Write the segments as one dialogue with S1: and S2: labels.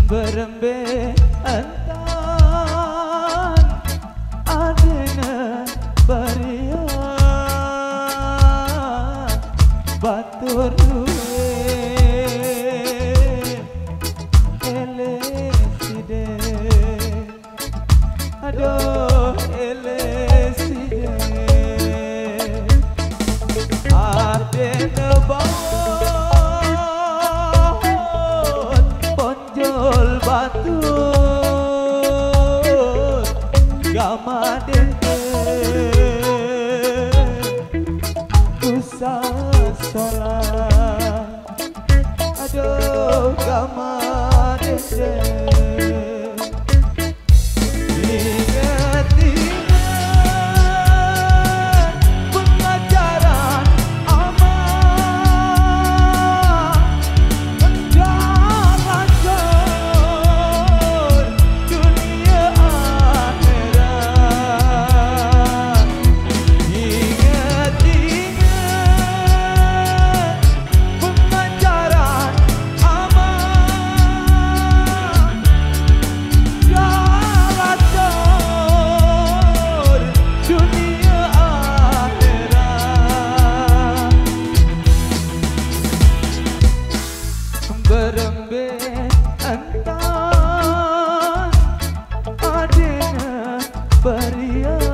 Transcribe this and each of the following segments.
S1: berembe entan adena barian batur luwe eleside aduh eleside adena batur gama dente usah sholat aduh gama dente berembe entan adena barian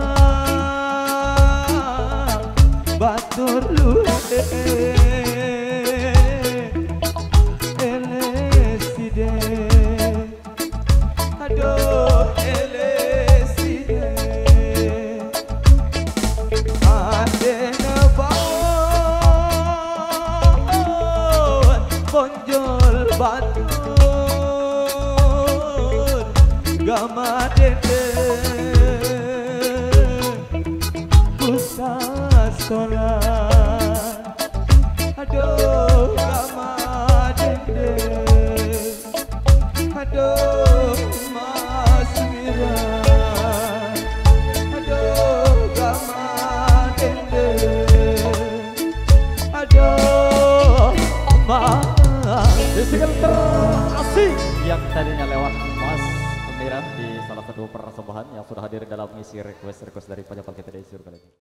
S1: batur luwe eleside aduh eleside adena bawon bonjol batur gama dende usah sholat aduh gama dende aduh mas mira aduh gama dende aduh mas
S2: Bisikan terasik yang tadinya lewat Mas Pemiran di salah satu persembahan yang sudah hadir dalam misi request dari penyapa kita di surga ini.